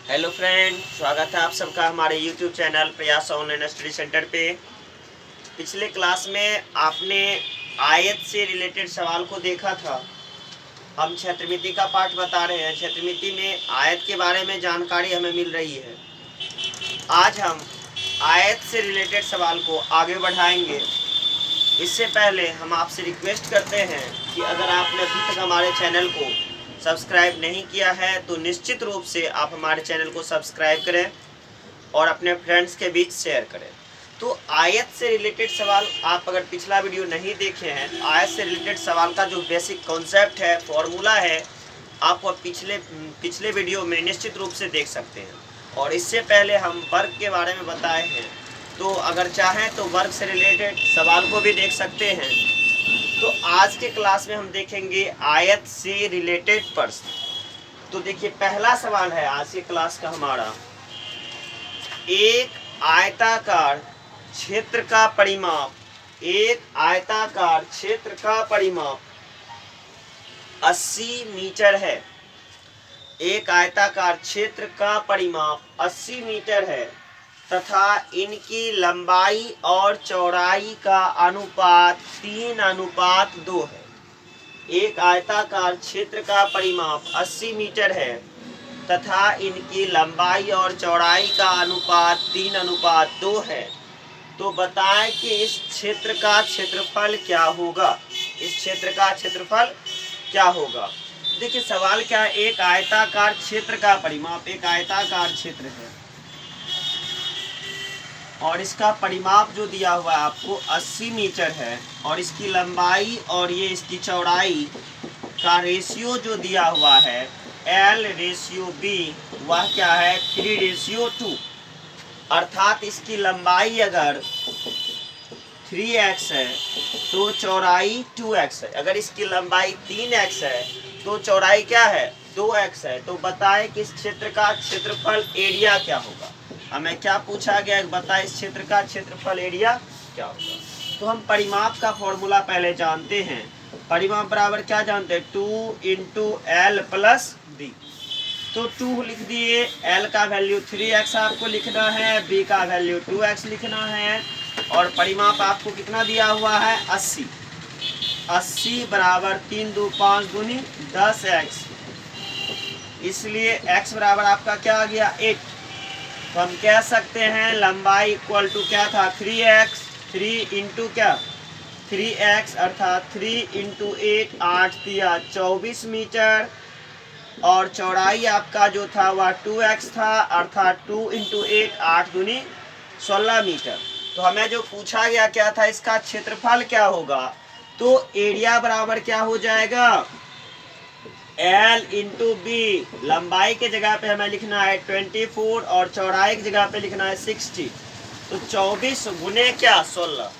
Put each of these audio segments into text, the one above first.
Hello friend, स्वागत है आप सबका हमारे YouTube चैनल प्रयास ऑनलाइन स्टडी सेंटर पे। पिछले क्लास में आपने आयत से रिलेटेड सवाल को देखा था। हम क्षेत्रमिति का पाठ बता रहे हैं। क्षेत्रमिति में आयत के बारे में जानकारी हमें मिल रही है। आज हम आयत से रिलेटेड सवाल को आगे बढ़ाएंगे। इससे पहले हम आपसे रिक्वेस्ट करते हैं कि अगर आपने अभी तक हमारे चैनल को सब्सक्राइब नहीं किया है तो निश्चित रूप से आप हमारे चैनल को सब्सक्राइब करें और अपने फ्रेंड्स के बीच शेयर करें। तो आयत से रिलेटेड सवाल आप अगर पिछला वीडियो नहीं देखे हैं तो आयत से रिलेटेड सवाल का जो बेसिक कॉन्सेप्ट है, फॉर्मूला है, आप वह पिछले वीडियो में निश्चित रूप से देख सकते हैं। और इससे पहले हम वर्ग के बारे में बताए हैं, तो अगर चाहें तो वर्ग से रिलेटेड सवाल को भी देख सकते हैं। तो आज के क्लास में हम देखेंगे आयत से रिलेटेड प्रश्न। तो देखिए, पहला सवाल है आज के क्लास का हमारा, एक आयताकार क्षेत्र का परिमाप, एक आयताकार क्षेत्र का परिमाप 80 मीटर है। एक आयताकार क्षेत्र का परिमाप 80 मीटर है तथा इनकी लंबाई और चौड़ाई का अनुपात 3:2 है। एक आयताकार क्षेत्र का परिमाप 80 मीटर है तथा इनकी लंबाई और चौड़ाई का अनुपात 3:2 है। तो बताएं कि इस क्षेत्र का क्षेत्रफल क्या होगा। इस क्षेत्र का क्षेत्रफल क्या होगा। देखिए सवाल क्या है, एक आयताकार क्षेत्र का परिमाप, एक आयताकार क्षेत्र है और इसका परिमाप जो दिया हुआ है आपको 80 मीटर है और इसकी लंबाई और ये इसकी चौड़ाई का रेशियो जो दिया हुआ है L/B, वह क्या है 3:2। अर्थात इसकी लंबाई अगर 3x है तो चौड़ाई 2x है। अगर इसकी लंबाई 3x है तो चौड़ाई क्या है 2x है। तो बताएं कि इस क्षेत्र का क्षेत्रफल एरिया क्या होगा। हमें क्या पूछा गया, बताएं इस क्षेत्र का क्षेत्रफल एरिया क्या होगा। तो हम परिमाप का फॉर्मूला पहले जानते हैं। परिमाप बराबर क्या जानते हैं, 2 × L+B। तो 2 लिख दिए, L का वैल्यू 3x आपको लिखना है, B का वैल्यू 2x लिखना है और परिमाप आपको कितना दिया हुआ है 80। 80 बराबर 3 2 5 दूनी 10x, इसलिए x बराबर आपका क्या आ गया 8। तो हम कह सकते हैं लंबाई इक्वल टू क्या था 3x, 3 इंटू क्या 3x अर्थात 3 × 8, 8 दिया 24 मीटर और चौड़ाई आपका जो था वह 2x था अर्थात 2 × 8, 8 दूनी 16 मीटर। तो हमें जो पूछा गया क्या था, इसका क्षेत्रफल क्या होगा। तो एरिया बराबर क्या हो जाएगा L/B। लंबाई के जगह पे हमें लिखना है 24 और चौड़ाई की जगह पे लिखना है 60। तो 24 गुने क्या 16।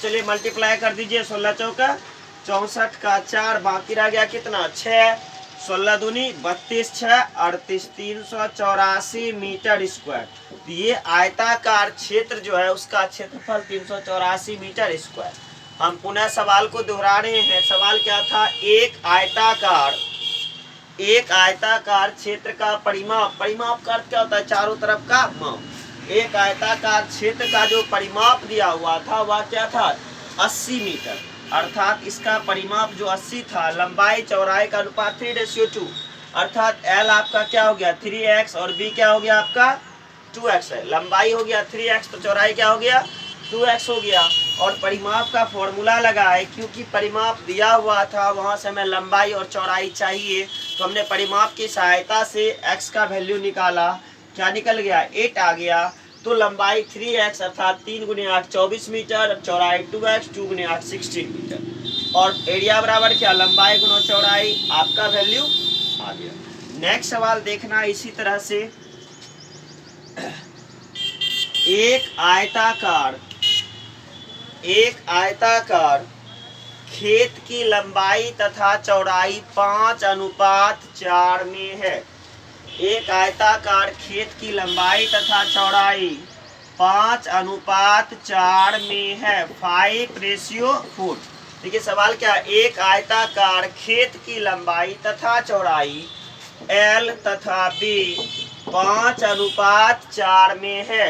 चलिए मल्टीप्लाई कर दीजिए, 16 चौका 64 का 4, बाकी रह गया कितना 6, 16 दूनी 32, 6 38, 384 मीटर स्क्वायर। तो ये आयताकार क्षेत्र जो है उसका क्षेत्रफल 384 मीटर स्क्वायर। हम पुनः सवाल को दोहरा रहे हैं। सवाल क्या था, एक आयताकार क्षेत्र का परिमाप, परिमाप का अर्थ क्या होता है चारों तरफ का माप। एक आयताकार क्षेत्र का जो परिमाप दिया हुआ था वह क्या था 80 मीटर, अर्थात इसका परिमाप जो 80 था, लंबाई चौड़ाई का अनुपात 3:2, अर्थात L आपका क्या हो गया 3x और B क्या हो गया आपका 2x है। लंबाई हो गया 3x तो चौड़ाई क्या हो गया 2x हो गया। और परिमाप का फॉर्मूला लगाए, क्योंकि परिमाप दिया हुआ था वहां से हमें लंबाई और चौड़ाई चाहिए, तो हमने परिमाप की सहायता से x का वैल्यू निकाला। क्या निकल गया 8 आ गया। तो लंबाई 3x अर्थात 3 × 8 24 मीटर, चौड़ाई 2x 2 × 8 16 मीटर और एरिया बराबर क्या लंबाई गुना चौड़ाई, आपका वैल्यू आ गया। नेक्स्ट सवाल देखना इसी तरह से, एक आयताकार खेत की लंबाई तथा चौड़ाई 5:4 में है। एक आयताकार खेत की लंबाई तथा चौड़ाई 5:4 में है, 5:4। देखिए सवाल क्या है, एक आयताकार खेत की लंबाई तथा चौड़ाई L तथा B 5:4 में है।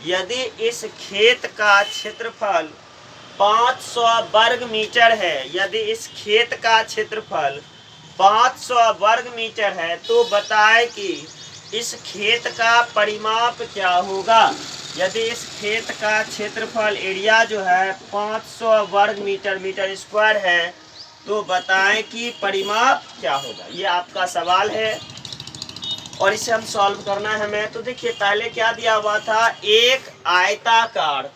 यदि इस खेत का क्षेत्रफल 500 वर्ग मीटर है, यदि इस खेत का क्षेत्रफल 500 वर्ग मीटर है, तो बताएं कि इस खेत का परिमाप क्या होगा। यदि इस खेत का क्षेत्रफल एरिया जो है 500 वर्ग मीटर स्क्वायर है, तो बताएं कि परिमाप क्या होगा। ये आपका सवाल है और इसे हम सॉल्व करना है हमें। तो देखिए पहले क्या दिया हुआ था, एक आयताकार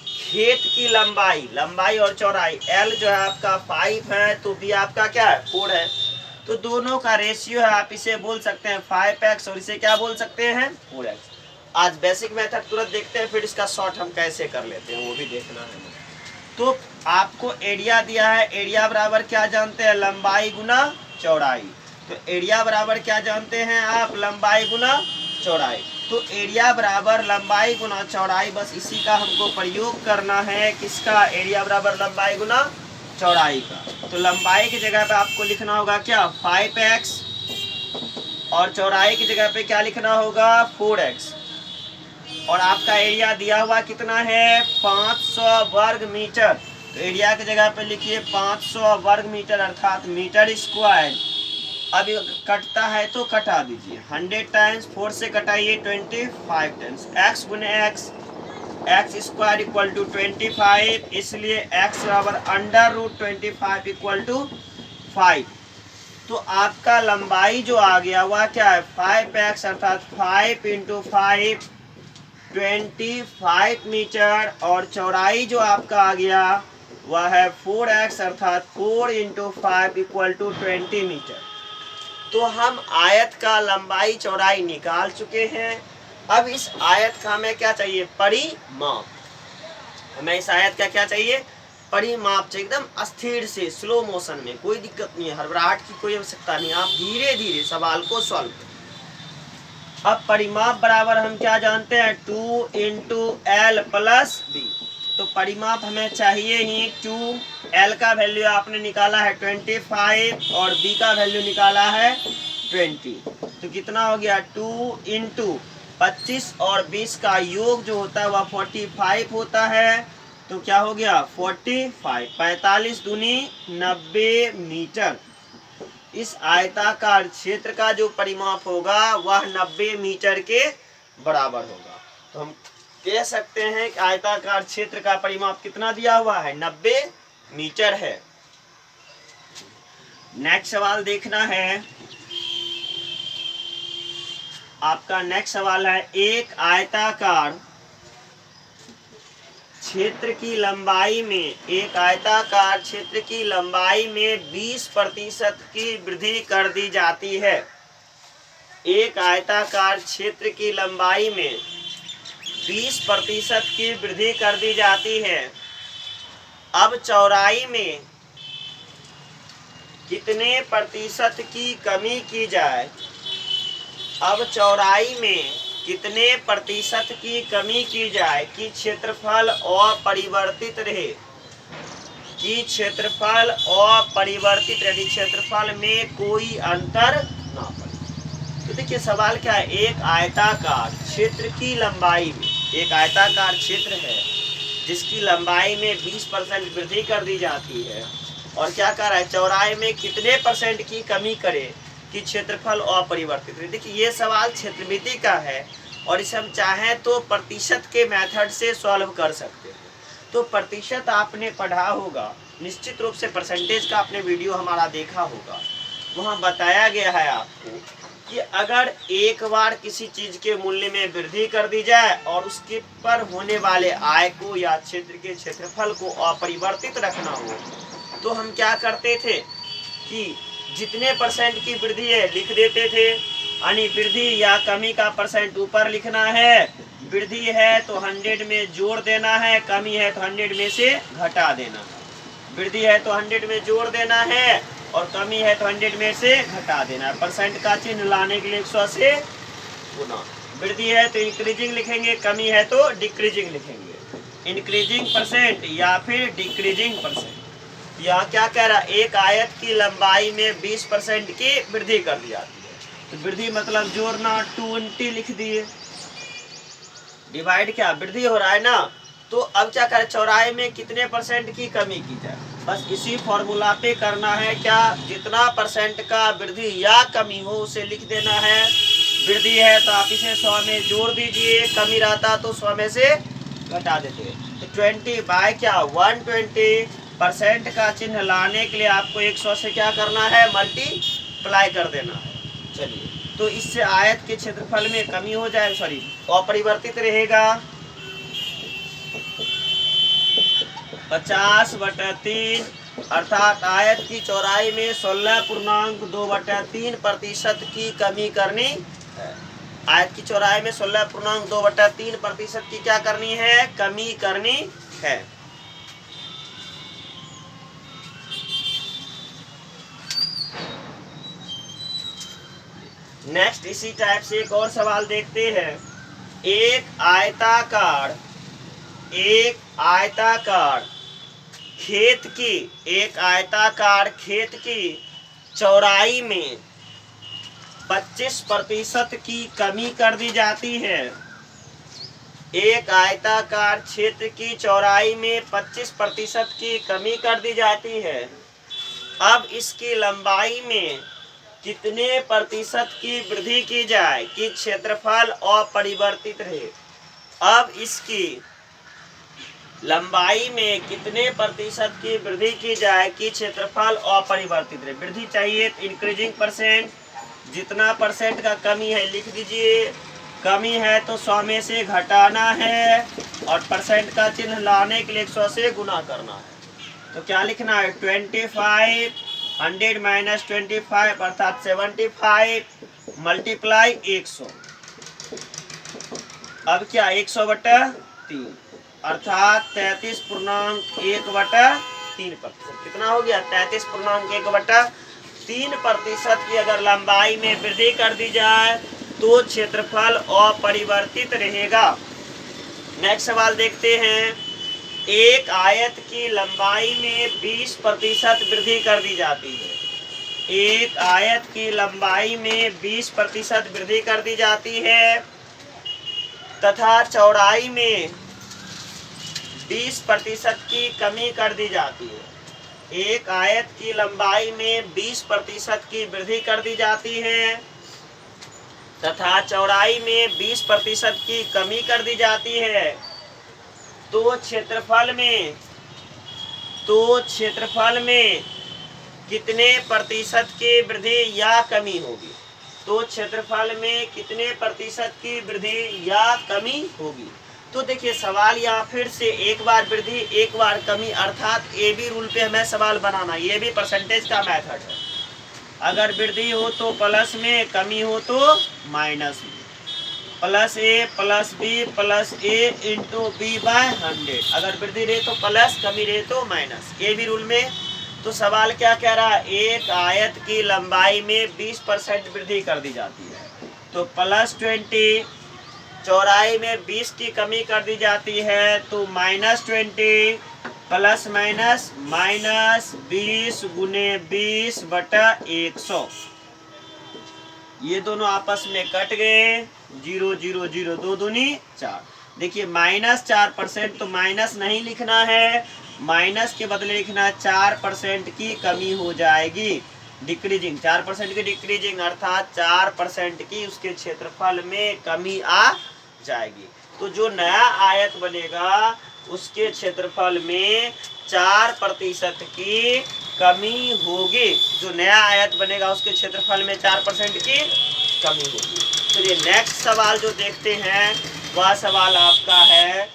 खेत की लंबाई और चौड़ाई L जो है आपका 5 है, तो B आपका क्या है 4 है। तो दोनों का रेशियो है, आप इसे बोल सकते हैं 5x और इसे क्या बोल सकते हैं 4x। आज बेसिक मेथड तुरंत देखते हैं, फिर इसका शॉर्ट हम कैसे कर लेते हैं वो भी देखना है। तो आपको एरिया दिया है, एरिया बराबर क्या जानते हैं, लंबाई गुना चौड़ाई। तो एरिया बराबर क्या जानते हैं आप, लंबाई गुना चौड़ाई। तो एरिया बराबर लंबाई गुना चौड़ाई, बस इसी का हमको प्रयोग करना है। किसका, एरिया बराबर लंबाई गुना चौड़ाई का। तो लंबाई की जगह पे आपको लिखना होगा क्या 5x और चौड़ाई की जगह पे क्या लिखना होगा 4x। और आपका एरिया दिया हुआ कितना है 500 वर्ग मीटर। तो एरिया की जगह पे लिखिए 500 वर्ग मीटर अर्थात मीटर स्क्वायर। अब कटता है तो कटा दीजिए, 100 टाइम्स 4 से कटाइए 25 टाइम्स x गुने x स्क्वायर इक्वल टू 25, इसलिए x बराबर √25 इक्वल टू 5। तो आपका लंबाई जो आ गया वह क्या है 5x अर्थात 5 × 5 25 मीटर, और चौड़ाई जो आपका आ गया वह है 4x अर्थात 4 × 5 इक्वल टू 20 मीटर। तो हम आयत का लंबाई चौड़ाई निकाल चुके हैं। अब इस आयत का हमें क्या चाहिए, परिमाप। हमें इस आयत का क्या चाहिए, परिमाप चाहिए, एकदम स्थिर से स्लो मोशन में, कोई दिक्कत नहीं है, हड़बड़ाहट की कोई आवश्यकता नहीं, आप धीरे धीरे सवाल को सॉल्व करें। अब परिमाप बराबर हम क्या जानते हैं 2 × L + B। तो परिमाप हमें चाहिए ही 2, L का वैल्यू आपने निकाला है 25 और B का वैल्यू निकाला है 20। तो कितना हो गया 2 × 25 और 20 का योग जो होता है वह 45 होता है। तो क्या हो गया 45, 45 दूनी 90 मीटर। इस आयताकार क्षेत्र का जो परिमाप होगा वह 90 मीटर के बराबर होगा। तो हम कह सकते हैं कि आयताकार क्षेत्र का परिमाप कितना दिया हुआ है 90 मीटर है। नेक्स्ट सवाल देखना है आपका। नेक्स्ट सवाल है, एक आयताकार क्षेत्र की लंबाई में 20% की वृद्धि कर दी जाती है। एक आयताकार क्षेत्र की लंबाई में 20% की वृद्धि कर दी जाती है। अब चौड़ाई में कितने प्रतिशत की कमी की जाए। अब चौड़ाई में कितने प्रतिशत की कमी की जाए कि क्षेत्रफल अपरिवर्तित रहे, कि क्षेत्रफल अपरिवर्तित रहे, क्षेत्रफल में कोई अंतर ना पड़े। तो देखिए सवाल क्या है, एक आयताकार क्षेत्र की लंबाई में, एक आयताकार क्षेत्र है जिसकी लंबाई में 20% वृद्धि कर दी जाती है, और क्या कर रहा है चौड़ाई में कितने % की कमी करे कि क्षेत्रफल अपरिवर्तित रहे। देखिए ये सवाल क्षेत्रमिति का है और इसे हम चाहें तो प्रतिशत के मेथड से सॉल्व कर सकते हैं। तो प्रतिशत आपने पढ़ा होगा, निश्चित रूप से परसेंटेज का आपने वीडियो हमारा देखा होगा, वहाँ बताया गया है आपको कि अगर एक बार किसी चीज के मूल्य में वृद्धि कर दी जाए और उसके पर होने वाले आय को या क्षेत्र के क्षेत्रफल को अपरिवर्तित रखना हो, तो हम क्या करते थे कि जितने % की वृद्धि है लिख देते थे, यानी वृद्धि या कमी का % ऊपर लिखना है। वृद्धि है तो 100 में जोड़ देना है, कमी है तो 100 में से घटा देना है। वृद्धि है तो 100 में जोड़ देना है और कमी है तो 100 में से घटा देना है। % का चिन्ह लाने के लिए 100 से गुना। वृद्धि है तो इंक्रीजिंग लिखेंगे, कमी है तो डिक्रीजिंग लिखेंगे, इंक्रीजिंग % या फिर डिक्रीजिंग %। यहाँ क्या कह रहा है, एक आयत की लंबाई में 20% की वृद्धि कर दी जाती है। तो वृद्धि मतलब जोड़ना, 20 लिख दिए। डिवाइड क्या वृद्धि हो रहा है ना, तो अब क्या करें, चौराहे में कितने परसेंट की कमी की जाए, बस इसी फॉर्मूला पे करना है। क्या, जितना परसेंट का वृद्धि या कमी हो उसे लिख देना है। वृद्धि है तो आप इसे 100 में जोड़ दीजिए, कमी रहता तो 100 में से घटा देते। तो 20 बाय क्या 120% का चिन्ह लाने के लिए आपको 100 से क्या करना है, मल्टीप्लाई कर देना है। चलिए, तो इससे आयत के क्षेत्रफल में कमी हो जाए, सॉरी अपरिवर्तित रहेगा। 50/3 अर्थात आयत की चौड़ाई में 16.2/3% की कमी करनी है। आयत की चौड़ाई में 16.2/3% की क्या करनी है, कमी करनी है। नेक्स्ट इसी टाइप से एक और सवाल देखते हैं। एक आयताकार खेत की चौड़ाई में 25% की कमी कर दी जाती है। एक आयताकार क्षेत्र की चौड़ाई में 25% की कमी कर दी जाती है। अब इसकी लंबाई में कितने प्रतिशत की वृद्धि की जाए कि क्षेत्रफल अपरिवर्तित रहे। अब इसकी लंबाई में कितने प्रतिशत की वृद्धि की जाए कि क्षेत्रफल अपरिवर्तित रहे। वृद्धि चाहिए तो इंक्रीजिंग परसेंट, जितना परसेंट का कमी है लिख दीजिए। कमी है तो 100 में से घटाना है और परसेंट का चिन्ह लाने के लिए 100 से गुना करना है। तो क्या लिखना है, 25 100 माइनस 25 अर्थात 75 मल्टीप्लाई 100। अब क्या 100/3 अर्थात 33.1/3%। कितना हो गया, 33.1/3% की अगर लंबाई में वृद्धि कर दी जाए तो क्षेत्रफल अपरिवर्तित रहेगा। नेक्स्ट सवाल देखते हैं। एक आयत की लंबाई में 20% वृद्धि कर दी जाती है। एक आयत की लंबाई में 20% वृद्धि कर दी जाती है तथा चौड़ाई में 20% की कमी कर दी जाती है। एक आयत की लंबाई में 20% की वृद्धि कर दी जाती है तथा चौड़ाई में 20% की कमी कर दी जाती है तो क्षेत्रफल में कितने प्रतिशत की वृद्धि या कमी होगी। तो क्षेत्रफल में कितने प्रतिशत की वृद्धि या कमी होगी। तो देखिए सवाल यहाँ फिर से एक बार वृद्धि एक बार कमी, अर्थात ए बी रूल पे हमें सवाल बनाना। ये भी परसेंटेज का मेथड है। अगर वृद्धि हो तो प्लस में, कमी हो तो माइनस में। प्लस ए प्लस बी प्लस ए इंटू बी बाय 100। अगर वृद्धि रहे तो प्लस, कमी रहे तो माइनस, ए बी रूल में। तो सवाल क्या कह रहा है, एक आयत की लंबाई में 20% वृद्धि कर दी जाती है तो +20, चौड़ाई में 20 की कमी कर दी जाती है तो -20 प्लस माइनस -20 गुने 20/100। ये दोनों आपस में कट गए, 0 0 0 2 दूनी 4। देखिए -4% तो माइनस नहीं लिखना है, माइनस के बदले लिखना 4% की कमी हो जाएगी, डिक्रीजिंग 4% की डिक्रीजिंग अर्थात 4% की उसके क्षेत्रफल में कमी आ जाएगी। तो जो नया आयत बनेगा उसके क्षेत्रफल में 4% की कमी होगी। जो नया आयत बनेगा उसके क्षेत्रफल में 4% की कमी होगी। चलिए नेक्स्ट सवाल जो देखते हैं वह सवाल आपका है,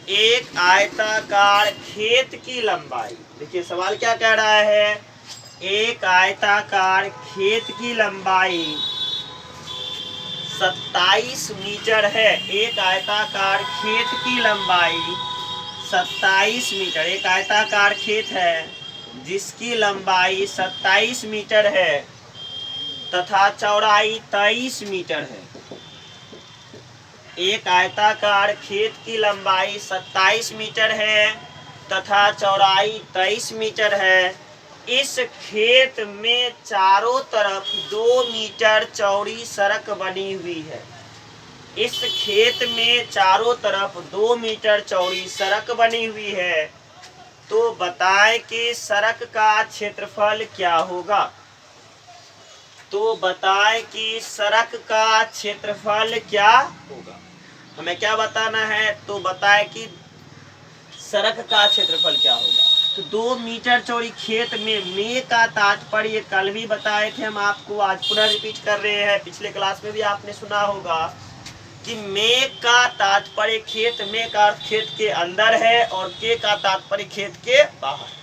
एक आयताकार खेत की लंबाई। देखिए सवाल क्या कह रहा है, एक आयताकार खेत की लंबाई 27 मीटर है। एक आयताकार खेत की लंबाई 27 मीटर। एक आयताकार खेत है जिसकी लंबाई 27 मीटर है तथा चौड़ाई 23 मीटर है। एक आयताकार खेत की लंबाई 27 मीटर है तथा चौड़ाई 23 मीटर है इस खेत में चारों तरफ 2 मीटर चौड़ी सड़क बनी हुई है। इस खेत में चारों तरफ 2 मीटर चौड़ी सड़क बनी हुई है। तो बताएं कि सड़क का क्षेत्रफल क्या होगा। तो बताएं कि सड़क का क्षेत्रफल क्या होगा। हमें क्या बताना है, तो बताएं कि सड़क का क्षेत्रफल क्या होगा। तो 2 मीटर चौड़ी खेत में का तात्पर्य कल भी बताए थे हम आपको, आज पुनः रिपीट कर रहे हैं। पिछले क्लास में भी आपने सुना होगा कि में का तात्पर्य खेत में का खेत के अंदर है और के का तात्पर्य खेत के बाहर।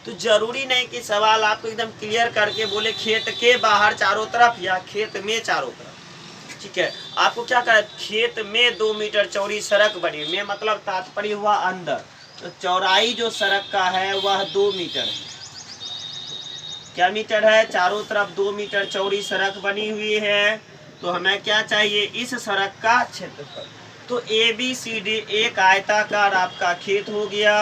तो जरूरी नहीं कि सवाल आपको एकदम क्लियर करके बोले खेत के बाहर चारों तरफ या खेत में चारों तरफ। ठीक है, आपको क्या करें, खेत में 2 मीटर चौड़ी सड़क बनी, में मतलब तात्पर्य हुआ अंदर। तो चौड़ाई जो सड़क का है वह 2 मीटर है। क्या मीटर है, चारों तरफ 2 मीटर चौड़ी सड़क बनी हुई है। तो हमें क्या चाहिए, इस सड़क का क्षेत्रफल। तो ABCD एक आयताकार आपका खेत हो गया।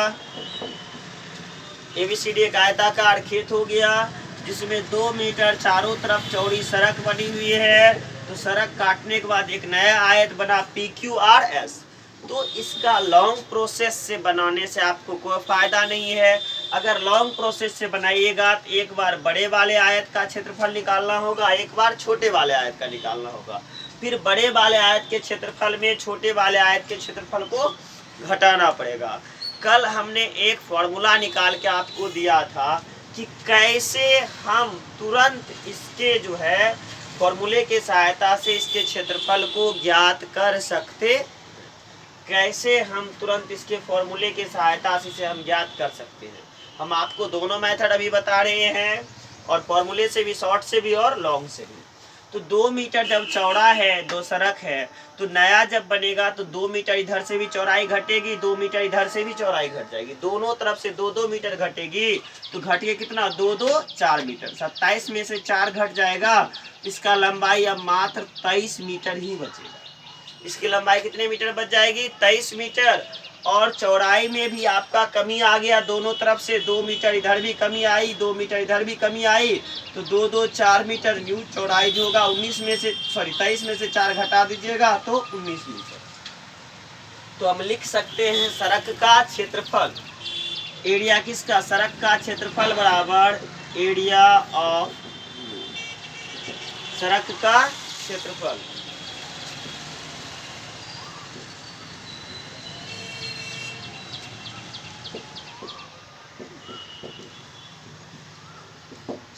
ABCD एक आयताकार खेत हो गया जिसमें 2 मीटर चारों तरफ चौड़ी सड़क बनी हुई है। तो सड़क काटने के बाद एक नया आयत बना PQRS। तो इसका लॉन्ग प्रोसेस से बनाने से आपको कोई फायदा नहीं है। अगर लॉन्ग प्रोसेस से बनाइएगा तो एक बार बड़े वाले आयत का क्षेत्रफल निकालना होगा, एक बार छोटे वाले आयत का निकालना होगा। फिर बड़े वाले आयत के क्षेत्रफल में छोटे वाले आयत के क्षेत्रफल को घटाना पड़ेगा। कल हमने एक फॉर्मूला निकाल के आपको दिया था कि कैसे हम तुरंत इसके जो है फॉर्मूले के सहायता से इसके क्षेत्रफल को ज्ञात कर सकते, कैसे हम तुरंत इसके फॉर्मूले के सहायता से इसे हम ज्ञात कर सकते हैं। हम आपको दोनों मेथड अभी बता रहे हैं, और फॉर्मूले से भी, शॉर्ट से भी और लॉन्ग से भी। तो 2 मीटर जब चौड़ा है, 2 सड़क है, तो नया जब बनेगा तो 2 मीटर इधर से भी चौड़ाई घटेगी, 2 मीटर इधर से भी चौड़ाई घट जाएगी, दोनों तरफ से 2-2 मीटर घटेगी। तो घटिए कितना, 2-2 4 मीटर, 27 में से 4 घट जाएगा। इसका लंबाई अब मात्र 23 मीटर ही बचेगा। इसकी लंबाई कितने मीटर बच जाएगी, 23 मीटर। और चौड़ाई में भी आपका कमी आ गया, दोनों तरफ से 2 मीटर इधर भी कमी आई, 2 मीटर इधर भी कमी आई। तो 2-2 4 मीटर न्यू चौड़ाई जो होगा 23 में से 4 घटा दीजिएगा तो 19 मीटर। तो हम लिख सकते हैं सड़क का क्षेत्रफल, एरिया किसका, सड़क का क्षेत्रफल बराबर एरिया ऑफ, सड़क का क्षेत्रफल।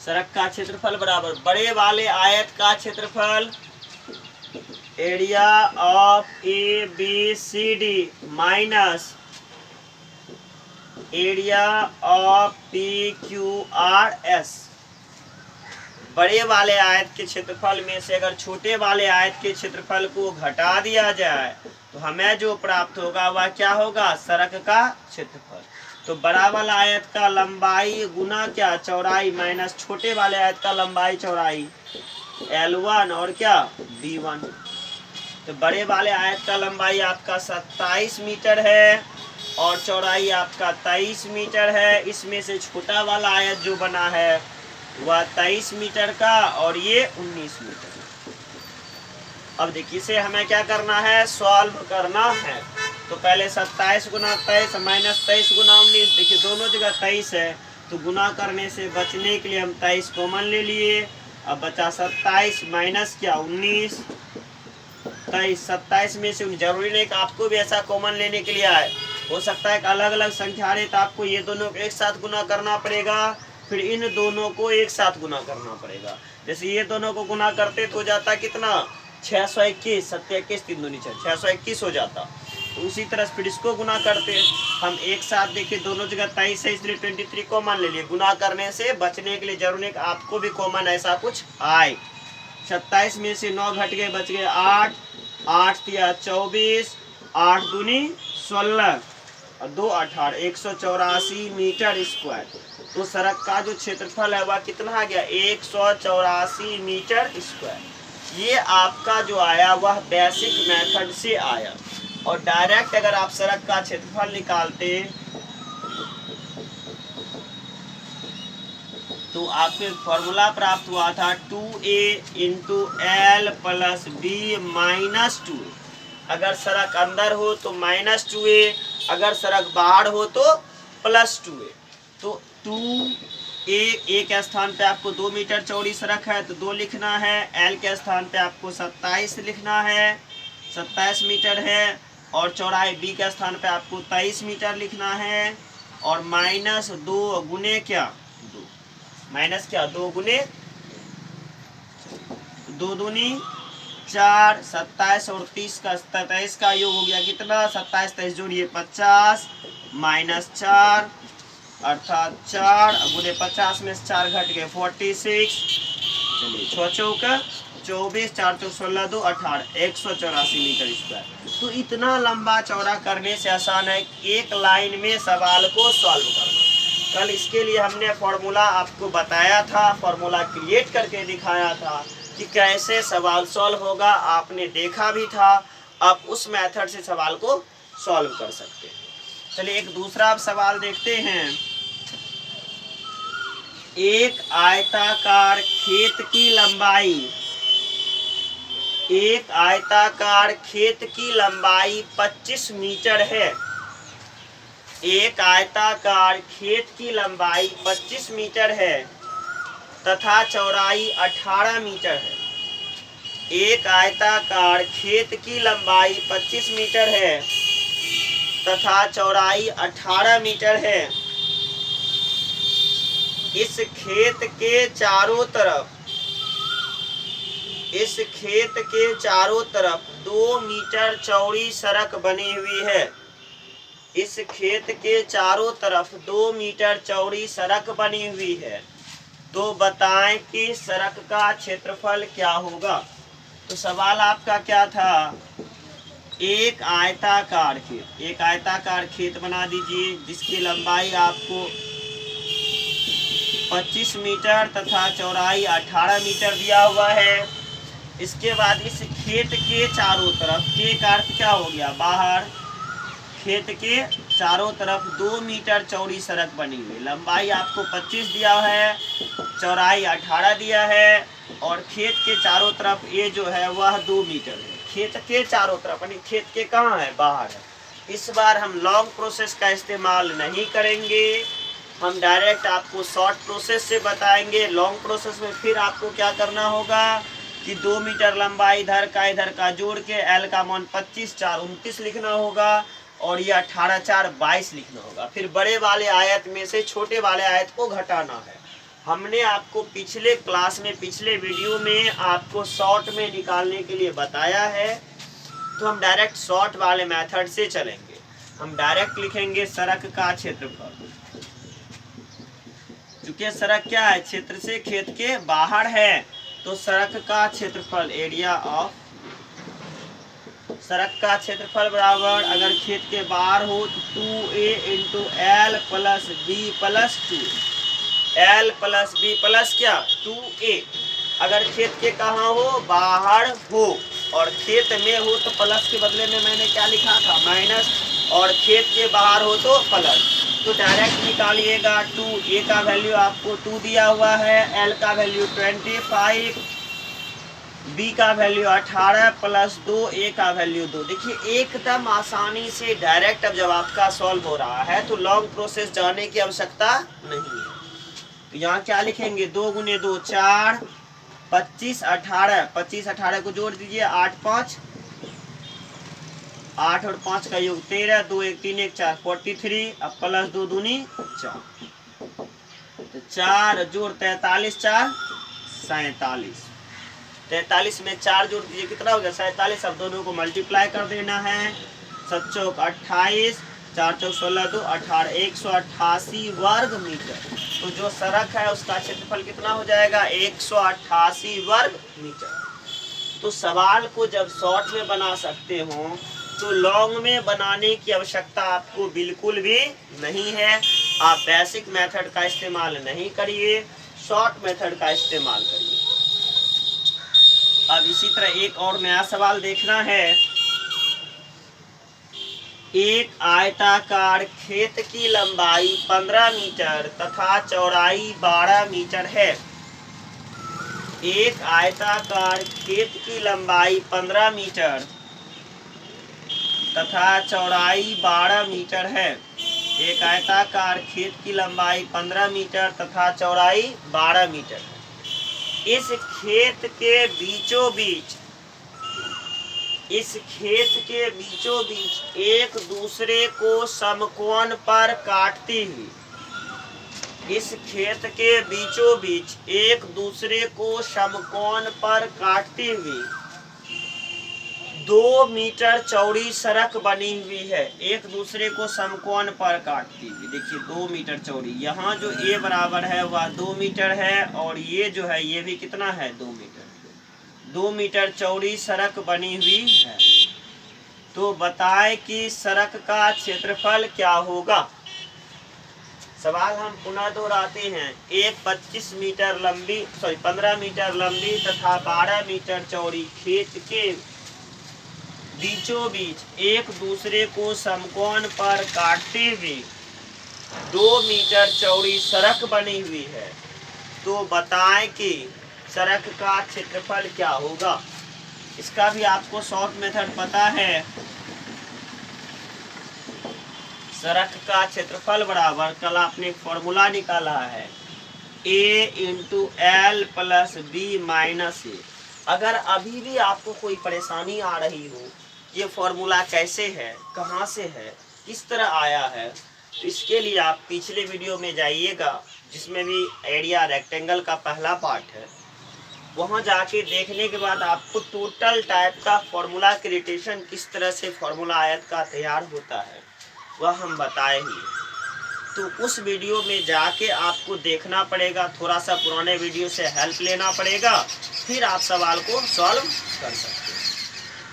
सड़क का क्षेत्रफल बराबर बड़े वाले आयत का क्षेत्रफल, area of ABCD minus area of PQRS। बड़े वाले आयत के क्षेत्रफल में से अगर छोटे वाले आयत के क्षेत्रफल को घटा दिया जाए तो हमें जो प्राप्त होगा वह क्या होगा, सड़क का क्षेत्रफल। तो बड़ा वाला आयत का लंबाई गुना क्या, चौड़ाई, माइनस छोटे वाले आयत का लंबाई चौड़ाई L1 और क्या B1। तो बड़े वाले आयत का लंबाई आपका 27 मीटर है और चौड़ाई आपका 23 मीटर है। इसमें से छोटा वाला आयत जो बना है वह 23 मीटर का और ये 19 मीटर। अब देखिए इसे हमें क्या करना है, सॉल्व करना है। तो पहले 27 गुना 23 माइनस 23 गुना 19, देखिए दोनों जगह 23 है, तो गुना करने से बचने के लिए हम 23 कॉमन ले लिए। अब बचा 27 माइनस क्या 19, 23, 27 में से जरूरी नहीं कि आपको भी ऐसा कॉमन लेने के लिए आए, हो सकता है कि अलग अलग संख्या रहे, तो आपको ये दोनों को एक साथ गुना करना पड़ेगा, फिर इन दोनों को एक साथ गुना करना पड़ेगा। जैसे ये दोनों को गुना करते तो हो जाता कितना, 621, 721 3 दूनी 621 हो जाता। तो उसी तरह फिर इसको गुना करते हम एक साथ, देखिए दोनों जगह 23 है इसलिए 23 कॉमन ले लिए। गुना करने से बचने के लिए जरूर है आपको भी कॉमन ऐसा कुछ आए। 27 में से 9 घट गए, बच गए 8, 8 तिया 24, 8 दूनी 16 और 2 18, 184 मीटर स्क्वायर। तो सड़क का जो क्षेत्रफल है वह कितना आ गया, 184 मीटर स्क्वायर। ये आपका जो आया वह बेसिक मेथड से आया। और डायरेक्ट अगर आप सड़क का क्षेत्रफल निकालते तो आपको फॉर्मूला प्राप्त हुआ था 2a into L plus B minus 2। अगर सड़क अंदर हो तो माइनस 2a, अगर सड़क बाहर हो तो प्लस 2a। तो 2a के स्थान पे आपको 2 मीटर चौड़ी सड़क है तो 2 लिखना है, एल के स्थान पे आपको 27 लिखना है, 27 मीटर है, और चौड़ाई बी के स्थान पे आपको 23 मीटर लिखना है, और माइनस 2 गुने क्या 2, माइनस क्या 2 गुने 2 दूनी 4, 27 और 30 का 27 का योग हो गया कितना 27 23 जोड़िए 50 माइनस 4 अर्थात 4 गुने 50 में से 4 घट गए 46। चलिए 6 चौका 24, 4 चौक 16, 2 18, 184 मीटर स्क्वायर। तो इतना लंबा चौड़ा करने से आसान है एक लाइन में सवाल को सॉल्व करना। कल इसके लिए हमने फॉर्मूला आपको बताया था, फॉर्मूला क्रिएट करके दिखाया था कि कैसे सवाल सॉल्व होगा, आपने देखा भी था। आप उस मेथड से सवाल को सॉल्व कर सकते हैं। चलिए एक दूसरा सवाल देखते हैं। एक आयताकार खेत की लंबाई, एक आयताकार खेत की लंबाई 25 मीटर है। एक आयताकार खेत की लंबाई 25 मीटर है तथा चौड़ाई 18 मीटर है। एक आयताकार खेत की लंबाई 25 मीटर है तथा चौड़ाई 18 मीटर है। इस खेत के चारों तरफ 2 मीटर चौड़ी सड़क बनी हुई है। इस खेत के चारों तरफ 2 मीटर चौड़ी सड़क बनी हुई है। तो बताएं कि सड़क का क्षेत्रफल क्या होगा। तो सवाल आपका क्या था, एक आयताकार खेत बना दीजिए जिसकी लंबाई आपको 25 मीटर तथा चौड़ाई 18 मीटर दिया हुआ है। इसके बाद इस खेत के चारों तरफ, के का अर्थ क्या हो गया बाहर, खेत के चारों तरफ 2 मीटर चौड़ी सड़क बनी हुई, लंबाई आपको 25 दिया है, चौड़ाई 18 दिया है, और खेत के चारों तरफ ये जो है वह 2 मीटर है। खेत के चारों तरफ यानी खेत के कहाँ है, बाहर है। इस बार हम लॉन्ग प्रोसेस का इस्तेमाल नहीं करेंगे, हम डायरेक्ट आपको शॉर्ट प्रोसेस से बताएंगे। लॉन्ग प्रोसेस में फिर आपको क्या करना होगा कि 2 मीटर लंबाई इधर का जोड़ के एल का मान 25 4 29 लिखना होगा, और ये 18 4 22 लिखना होगा। फिर बड़े वाले आयत में से छोटे वाले आयत को घटाना है। हमने आपको पिछले क्लास में, पिछले वीडियो में आपको शॉर्ट में निकालने के लिए बताया है, तो हम डायरेक्ट शॉर्ट वाले मेथड से चलेंगे। हम डायरेक्ट लिखेंगे सड़क का क्षेत्रफल। चूंकि सड़क क्या है, क्षेत्र से खेत के बाहर है, तो सड़क का क्षेत्रफल, एरिया ऑफ सड़क का क्षेत्रफल बराबर, अगर खेत के बाहर हो तो 2a into L plus B plus 2, L plus B plus क्या 2a। अगर खेत के कहाँ हो, बाहर हो, और खेत में हो तो प्लस के बदले में मैंने क्या लिखा था माइनस, और खेत के बाहर हो तो प्लस। तो डायरेक्ट निकालिएगा। 2a का वैल्यू आपको 2 दिया हुआ है, एल का वैल्यू 25, बी का वैल्यू 18 प्लस 2, ए का वैल्यू 2। देखिए एकदम आसानी से डायरेक्ट अब जब आपका सॉल्व हो रहा है तो लॉन्ग प्रोसेस जाने की आवश्यकता नहीं है। तो यहाँ क्या लिखेंगे, 2 गुने 2 4, 25 18, 25 18 को जोड़ दीजिए, 8 5, 8 और 5 का योग 13, 2 1 3 1 4 43, अब प्लस 2 दूनी 4, तो 4 जोड़ 43 4 47, 43 में 4 जोड़ दीजिए कितना हो गया 47। अब दोनों को मल्टीप्लाई कर देना है, 7 चौक 28, 4 चौक 16, 2 18, 188 वर्ग मीटर। तो जो सड़क है उसका क्षेत्रफल कितना हो जाएगा 188 वर्ग मीटर। तो सवाल को जब शॉर्ट में बना सकते हो तो लॉन्ग में बनाने की आवश्यकता आपको बिल्कुल भी नहीं है। आप बेसिक मेथड का इस्तेमाल नहीं करिए, शॉर्ट मेथड का इस्तेमाल करिए। अब इसी तरह एक और नया सवाल देखना है। एक आयताकार खेत की लंबाई 15 मीटर तथा चौड़ाई 12 मीटर है। एक आयताकार खेत की लंबाई 15 मीटर तथा चौड़ाई 12 मीटर है। एक आयताकार खेत की लंबाई 15 मीटर तथा चौड़ाई 12 मीटर है। इस खेत के बीचों बीच एक दूसरे को समकोण पर काटती हुई इस खेत के बीचों बीच एक दूसरे को समकोण पर काटती हुई 2 मीटर चौड़ी सड़क बनी हुई है। एक दूसरे को समकोण पर काटती हुई, देखिए 2 मीटर चौड़ी। यहाँ जो ए बराबर है वह 2 मीटर है और ये जो है ये भी कितना है 2 मीटर। 2 मीटर चौड़ी सड़क बनी हुई है। तो बताएं कि सड़क का क्षेत्रफल क्या होगा। सवाल हम पुनः दोहराते हैं। एक 15 मीटर लंबी तथा 12 मीटर चौड़ी खेत के बीचों बीच एक दूसरे को समकोण पर काटते हुए 2 मीटर चौड़ी सड़क बनी हुई है। तो बताएं कि सड़क का क्षेत्रफल क्या होगा। इसका भी आपको शॉर्ट मेथड पता है। सड़क का क्षेत्रफल बराबर, कल आपने एक फॉर्मूला निकाला है, A × L + B - A। अगर अभी भी आपको कोई परेशानी आ रही हो, ये फॉर्मूला कैसे है, कहाँ से है, किस तरह आया है, तो इसके लिए आप पिछले वीडियो में जाइएगा जिसमें भी एरिया रेक्टेंगल का पहला पार्ट है। वहाँ जाके देखने के बाद आपको टोटल टाइप का फॉर्मूला क्रिएटेशन किस तरह से फॉर्मूला आयत का तैयार होता है वह हम बताए ही। तो उस वीडियो में जाके आपको देखना पड़ेगा, थोड़ा सा पुराने वीडियो से हेल्प लेना पड़ेगा, फिर आप सवाल को सॉल्व कर सकते हैं।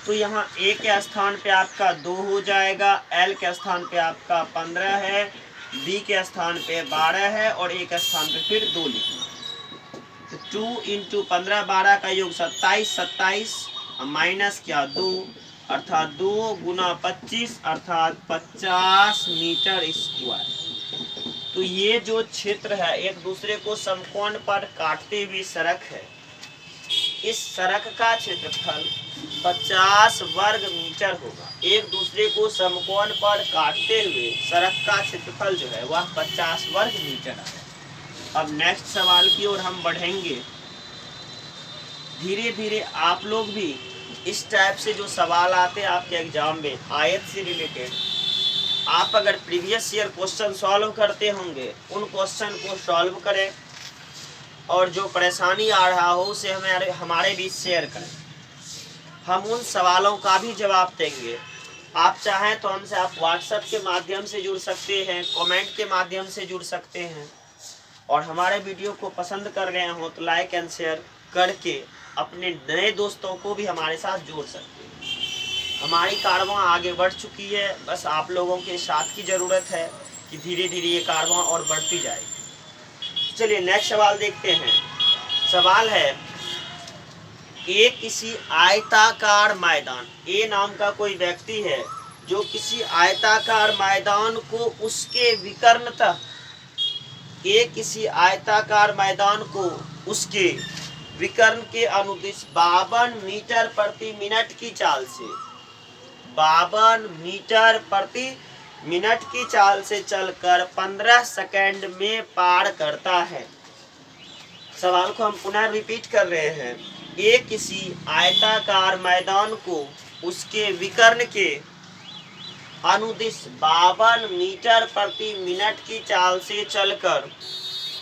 तो यहाँ ए के स्थान पे आपका 2 हो जाएगा, एल के स्थान पे आपका 15 है, बी के स्थान पे 12 है और ए के स्थान पे फिर 2 लिखना। तो 2 × 15 12 का योग 27, 27 माइनस क्या 2 अर्थात 2 × 25 अर्थात 50 मीटर स्क्वायर। तो ये जो क्षेत्र है एक दूसरे को समकोण पर काटती हुई सड़क है। इस सड़क का क्षेत्रफल 50 वर्ग मीटर होगा। एक दूसरे को समकोण पर काटते हुए सड़क का क्षेत्रफल जो है वह 50 वर्ग मीटर है। अब नेक्स्ट सवाल की ओर हम बढ़ेंगे। धीरे धीरे आप लोग भी इस टाइप से जो सवाल आते हैं आपके एग्जाम में आयत से रिलेटेड, आप अगर प्रीवियस ईयर क्वेश्चन सॉल्व करते होंगे उन क्वेश्चन को सॉल्व करें और जो परेशानी आ रहा हो उसे हमारे बीच शेयर करें। हम उन सवालों का भी जवाब देंगे। आप चाहें तो हमसे आप व्हाट्सएप के माध्यम से जुड़ सकते हैं, कमेंट के माध्यम से जुड़ सकते हैं और हमारे वीडियो को पसंद कर रहे हो तो लाइक एंड शेयर करके अपने नए दोस्तों को भी हमारे साथ जोड़ सकते हैं। हमारी कारवां आगे बढ़ चुकी है, बस आप लोगों के साथ की ज़रूरत है कि धीरे धीरे ये कारवां और बढ़ती जाएगी। चलिए नेक्स्ट सवाल देखते हैं। सवाल है, ए किसी आयताकार मैदान, ए नाम का कोई व्यक्ति है जो किसी आयताकार मैदान को उसके विकर्णतः किसी आयताकार मैदान को उसके विकर्ण के अनुदिश 52 मीटर प्रति मिनट की चाल से 52 मीटर प्रति मिनट की चाल से चलकर 15 सेकंड में पार करता है। सवाल को हम पुनः रिपीट कर रहे हैं। ये किसी आयताकार मैदान को उसके विकर्ण के अनुदिश 52 मीटर प्रति मिनट की चाल से चलकर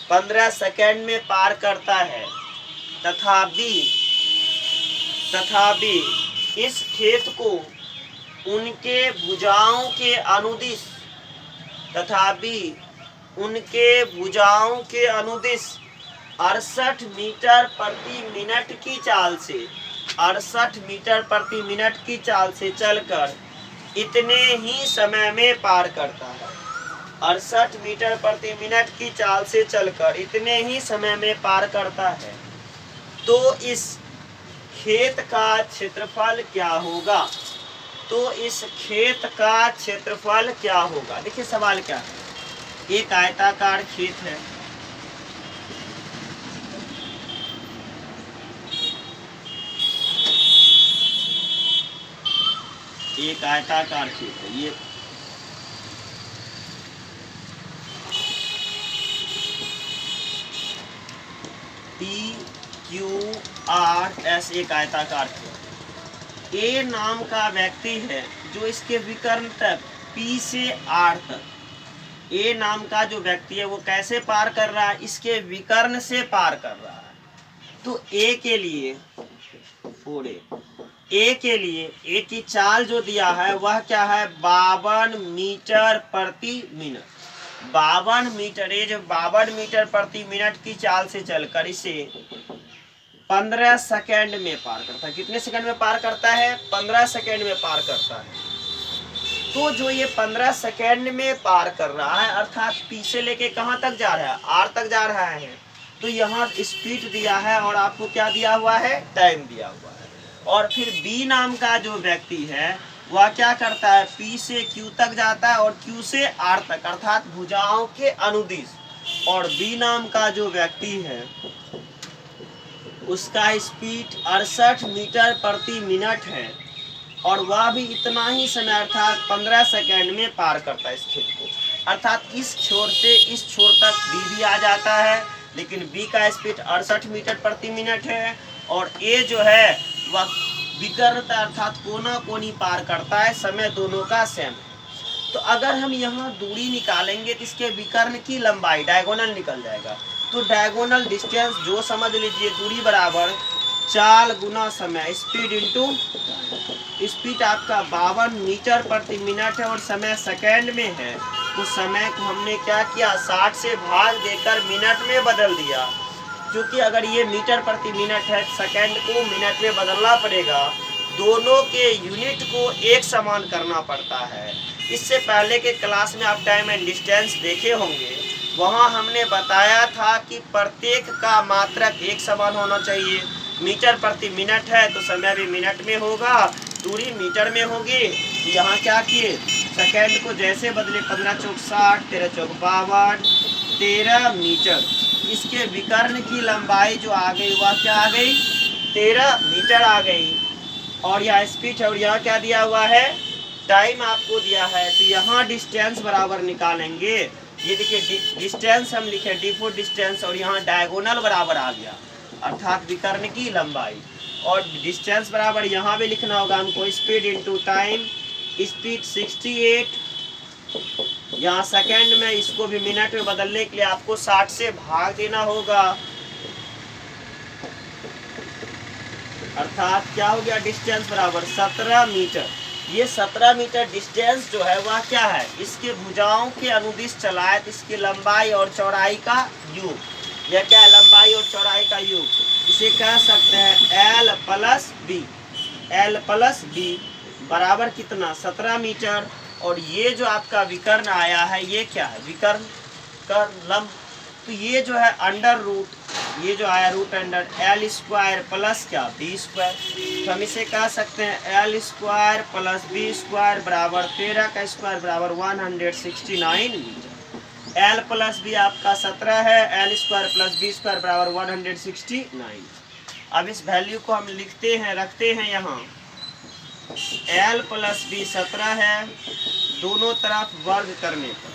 15 सेकंड में पार करता है तथा बी इस खेत को उनके भुजाओं के अनुदिश 68 मीटर प्रति मिनट की चाल से 68 मीटर प्रति मिनट की चाल से चलकर इतने ही समय में पार करता है। 68 मीटर प्रति मिनट की चाल से चलकर इतने ही समय में पार करता है। तो इस खेत का क्षेत्रफल क्या होगा। तो इस खेत का क्षेत्रफल क्या होगा। देखिए सवाल क्या है, एक आयताकार खेत है, एक आयताकार खेत है, ये PQRS एक आयताकार खेत। ए नाम का व्यक्ति है जो इसके विकर्ण तक P से R तक, ए नाम का जो व्यक्ति है वो कैसे पार कर रहा है, इसके विकर्ण से पार कर रहा है। तो ए के लिए ए के लिए ए की चाल जो दिया है वह क्या है, 52 मीटर प्रति मिनट। 52 मीटर, ये जो 52 मीटर प्रति मिनट की चाल से चलकर इसे 15 सेकेंड में पार करता है। कितने सेकेंड में पार करता है, 15 सेकेंड में पार करता है। तो जो ये 15 सेकेंड में पार कर रहा है, अर्थात पी से लेके कहाँ तक जा रहा है, आर तक जा रहा है, तो यहाँ स्पीड दिया है और आपको क्या दिया हुआ है, टाइम दिया हुआ है। और फिर बी नाम का जो व्यक्ति है वह क्या करता है, P से Q तक जाता है और Q से R तक, अर्थात भुजाओं के अनुदिश। और B नाम का जो व्यक्ति है उसका स्पीड 68 मीटर प्रति मिनट है और वह भी इतना ही समय अर्थात 15 सेकेंड में पार करता है इस खेत को। अर्थात इस छोर से इस छोर तक B भी आ जाता है, लेकिन B का स्पीड 68 मीटर प्रति मिनट है और A जो है वह विकर्णता अर्थात कोना कोनी पार करता है, समय दोनों का सेम है। तो अगर हम यहाँ दूरी निकालेंगे तो इसके विकर्ण की लंबाई डायगोनल निकल जाएगा। तो डायगोनल डिस्टेंस जो समझ लीजिए, दूरी बराबर चाल गुना समय, स्पीड इंटू स्पीड आपका 52 मीटर प्रति मिनट है और समय सेकेंड में है। तो समय को हमने क्या किया, 60 से भाग देकर मिनट में बदल दिया, क्योंकि अगर ये मीटर प्रति मिनट है, सेकंड को मिनट में बदलना पड़ेगा। दोनों के यूनिट को एक समान करना पड़ता है। इससे पहले के क्लास में आप टाइम एंड डिस्टेंस देखे होंगे, वहाँ हमने बताया था कि प्रत्येक का मात्रक एक समान होना चाहिए। मीटर प्रति मिनट है तो समय भी मिनट में होगा, दूरी मीटर में होगी। तो यहाँ क्या किए, सेकेंड को जैसे बदले, 15 चौक 60, 13 चौक 52, 13 मीटर। इसके विकर्ण की लंबाई जो आ गई वह क्या आ गई, 13 मीटर आ गई। और यह स्पीड है और यहाँ क्या दिया हुआ है, टाइम आपको दिया है। तो यहाँ डिस्टेंस बराबर निकालेंगे, ये देखिए डिस्टेंस हम लिखे d4 डिस्टेंस और यहाँ डायगोनल बराबर आ गया, अर्थात विकर्ण की लंबाई। और डिस्टेंस बराबर यहाँ भी लिखना होगा हमको, स्पीड इंटू टाइम, स्पीड 68, यहाँ सेकेंड में, इसको भी मिनट में बदलने के लिए आपको 60 से भाग देना होगा, अर्थात क्या हो गया, डिस्टेंस बराबर 17 मीटर। ये 17 मीटर डिस्टेंस जो है वह क्या है, इसके भुजाओं के अनुदिश चला है, तो इसकी लंबाई और चौड़ाई का योग, यह क्या है, लंबाई और चौड़ाई का योग। इसे कह सकते हैं L plus B, L plus B बराबर कितना, 17 मीटर। और ये जो आपका विकर्ण आया है ये क्या है, विकर्ण का लंब, तो ये जो है अंडर रूट, ये जो आया root under L square plus क्या, बी स्क्वायर। तो हम इसे कह सकते हैं L square plus B square बराबर 13 का स्क्वायर बराबर 169 मीटर। L प्लस बी आपका 17 है, L square plus B square बराबर 169। अब इस वैल्यू को हम लिखते हैं, रखते हैं यहाँ, L प्लस बी 17 है, दोनों तरफ वर्ग करने पर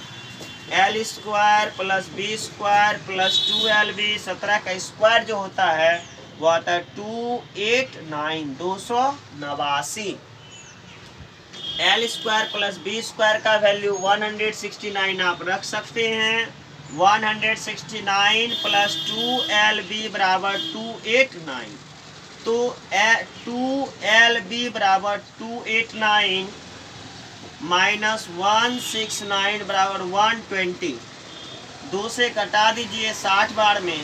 L square plus B square plus 2LB, 17 का स्क्वायर जो होता है वो आता है 289, 289। L square plus B square का वैल्यू 169 आप रख सकते हैं, 169 प्लस 2LB बराबर 289। तो 2LB बराबर 289 माइनस 169 बराबर 120, 2 से कटा दीजिए 60 बार में,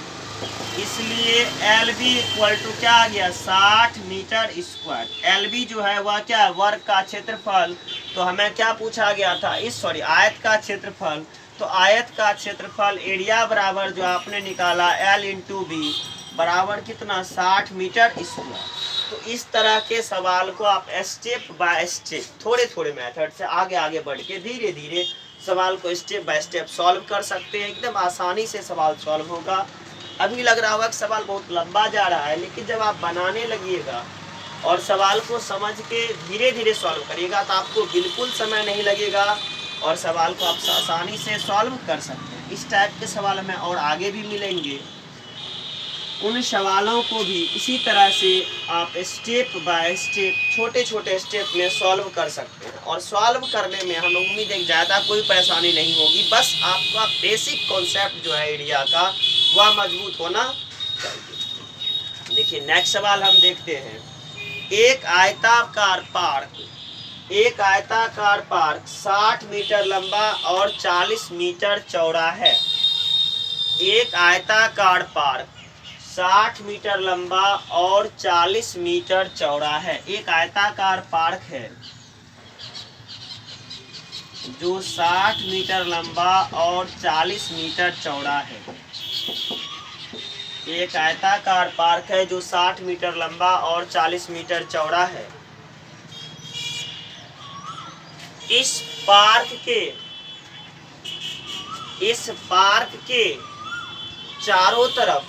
इसलिए LB इक्वल टू क्या आ गया, 60 मीटर स्क्वायर। LB जो है वह क्या है, वर्ग का क्षेत्रफल। तो हमें क्या पूछा गया था, आयत का क्षेत्रफल। तो आयत का क्षेत्रफल एरिया बराबर जो आपने निकाला L इंटू बी बराबर कितना, 60 मीटर स्क्वायर। तो इस तरह के सवाल को आप स्टेप बाय स्टेप थोड़े थोड़े मेथड से आगे आगे बढ़ के धीरे धीरे सवाल को स्टेप बाय स्टेप सॉल्व कर सकते हैं। एकदम आसानी से सवाल सॉल्व होगा। अभी लग रहा होगा कि सवाल बहुत लंबा जा रहा है, लेकिन जब आप बनाने लगिएगा और सवाल को समझ के धीरे धीरे सॉल्व करिएगा तो आपको बिल्कुल समय नहीं लगेगा और सवाल को आप आसानी से सॉल्व कर सकते हैं। इस टाइप के सवाल हमें और आगे भी मिलेंगे। उन सवालों को भी इसी तरह से आप स्टेप बाय स्टेप छोटे छोटे स्टेप में सॉल्व कर सकते हैं और सॉल्व करने में हमें उम्मीद है ज़्यादा कोई परेशानी नहीं होगी। बस आपका बेसिक कॉन्सेप्ट जो है एरिया का वह मजबूत होना चाहिए। देखिए नेक्स्ट सवाल हम देखते हैं। एक आयताकार पार्क 60 मीटर लंबा और 40 मीटर चौड़ा है। एक आयताकार पार्क 60 मीटर लंबा और 40 मीटर चौड़ा है। एक आयताकार पार्क है जो 60 मीटर लंबा और 40 मीटर चौड़ा है। एक आयताकार पार्क है जो 60 मीटर लंबा और 40 मीटर चौड़ा है। इस पार्क के चारों तरफ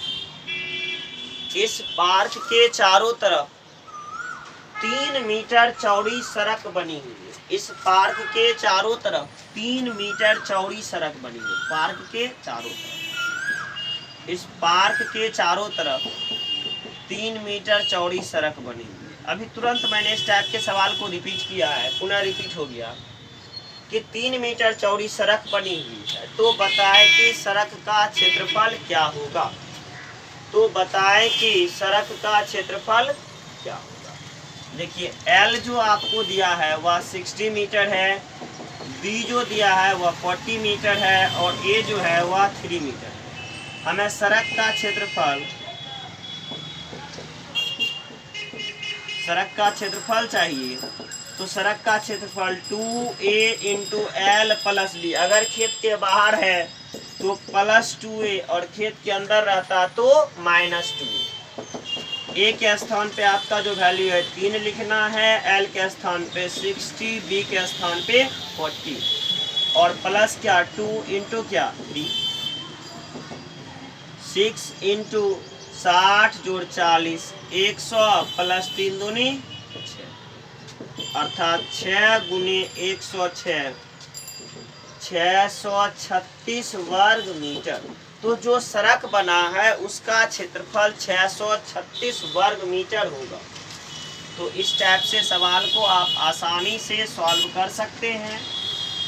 3 मीटर चौड़ी सड़क बनी हुई है। इस पार्क के चारों तरफ 3 मीटर चौड़ी सड़क बनी हुई है। इस पार्क के चारों तरफ 3 मीटर चौड़ी सड़क बनी हुई है। अभी तुरंत मैंने इस टाइप के सवाल को रिपीट किया है, पुनः रिपीट हो गया कि 3 मीटर चौड़ी सड़क बनी हुई है। तो बताएं कि सड़क का क्षेत्रफल क्या होगा। देखिए L जो आपको दिया है वह 60 मीटर है, B जो दिया है वह 40 मीटर है और A जो है वह 3 मीटर है। हमें सड़क का क्षेत्रफल चाहिए। तो सड़क का क्षेत्रफल 2A into L plus B। अगर खेत के बाहर है तो प्लस 2A और खेत के अंदर रहता तो माइनस 2A। A के स्थान पे आपका जो वैल्यू है 3 लिखना है, L के स्थान पे 60, B के स्थान पे 40 और प्लस क्या 2 इंटू क्या 3, 6 इंटू 60 जोड़ 40, 100 प्लस 3 दूनी 6 अर्थात 6 गुने 106 636 वर्ग मीटर। तो जो सड़क बना है उसका क्षेत्रफल 636 वर्ग मीटर होगा। तो इस टाइप से सवाल को आप आसानी से सॉल्व कर सकते हैं।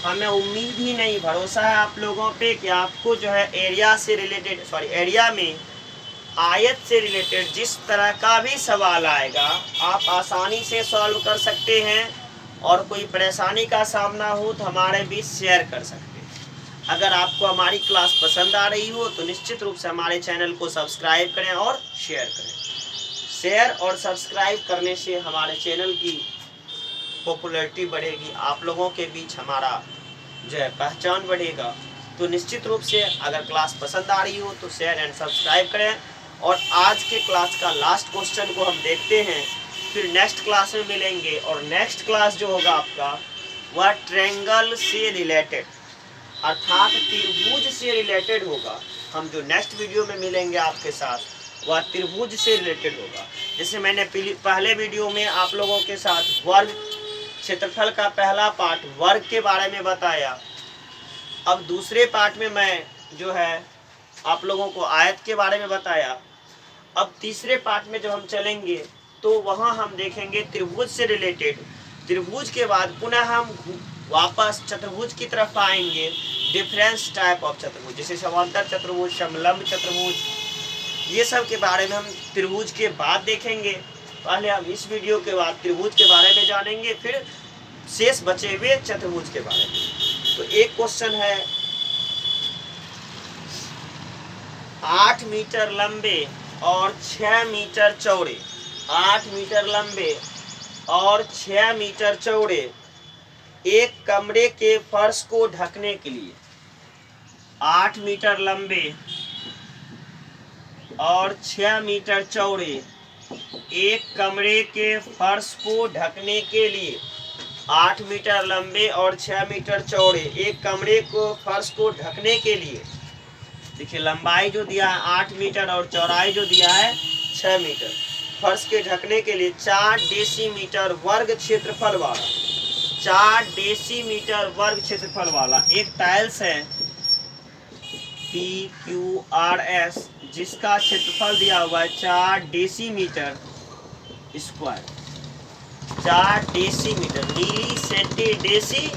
हमें उम्मीद ही नहीं, भरोसा है आप लोगों पे कि आपको जो है एरिया में आयत से रिलेटेड जिस तरह का भी सवाल आएगा आप आसानी से सॉल्व कर सकते हैं और कोई परेशानी का सामना हो तो हमारे बीच शेयर कर सकते हैं। अगर आपको हमारी क्लास पसंद आ रही हो तो निश्चित रूप से हमारे चैनल को सब्सक्राइब करें और शेयर करें। शेयर और सब्सक्राइब करने से हमारे चैनल की पॉपुलैरिटी बढ़ेगी, आप लोगों के बीच हमारा जो है पहचान बढ़ेगा। तो निश्चित रूप से अगर क्लास पसंद आ रही हो तो शेयर एंड सब्सक्राइब करें। और आज के क्लास का लास्ट क्वेश्चन को हम देखते हैं, फिर नेक्स्ट क्लास में मिलेंगे। और नेक्स्ट क्लास जो होगा आपका वह ट्रायंगल से रिलेटेड अर्थात त्रिभुज से रिलेटेड होगा। हम जो नेक्स्ट वीडियो में मिलेंगे आपके साथ वह त्रिभुज से रिलेटेड होगा। जैसे मैंने पहले वीडियो में आप लोगों के साथ वर्ग क्षेत्रफल का पहला पार्ट वर्ग के बारे में बताया, अब दूसरे पार्ट में मैं जो है आप लोगों को आयत के बारे में बताया। अब तीसरे पार्ट में जब हम चलेंगे तो वहाँ हम देखेंगे त्रिभुज से रिलेटेड। त्रिभुज के बाद पुनः हम वापस चतुर्भुज की तरफ आएंगे, डिफरेंस टाइप ऑफ चतुर्भुज जैसे समांतर चतुर्भुज, समलंब चतुर्भुज, ये सब के बारे में हम त्रिभुज के बाद देखेंगे। पहले हम इस वीडियो के बाद त्रिभुज के बारे में जानेंगे, फिर शेष बचे हुए चतुर्भुज के बारे में। तो एक क्वेश्चन है 8 मीटर लंबे और 6 मीटर चौड़े, 8 मीटर लंबे और 6 मीटर चौड़े एक कमरे के फर्श को ढकने के लिए 8 मीटर लंबे और 6 मीटर चौड़े एक कमरे के फर्श को ढकने के लिए 8 मीटर लंबे और 6 मीटर चौड़े, एक कमरे को फर्श को ढकने के लिए, देखिए लंबाई जो दिया है 8 मीटर और चौड़ाई जो दिया है 6 मीटर, फर्श के ढकने के लिए 4 डेसीमीटर वर्ग क्षेत्रफल वाला, 4 डेसीमीटर वर्ग क्षेत्रफल वाला एक टाइल्स है PQRS, जिसका क्षेत्रफल दिया हुआ है 4 डेसीमीटर स्क्वायर, 4 डेसीमीटर, मिली सेंटी डेसी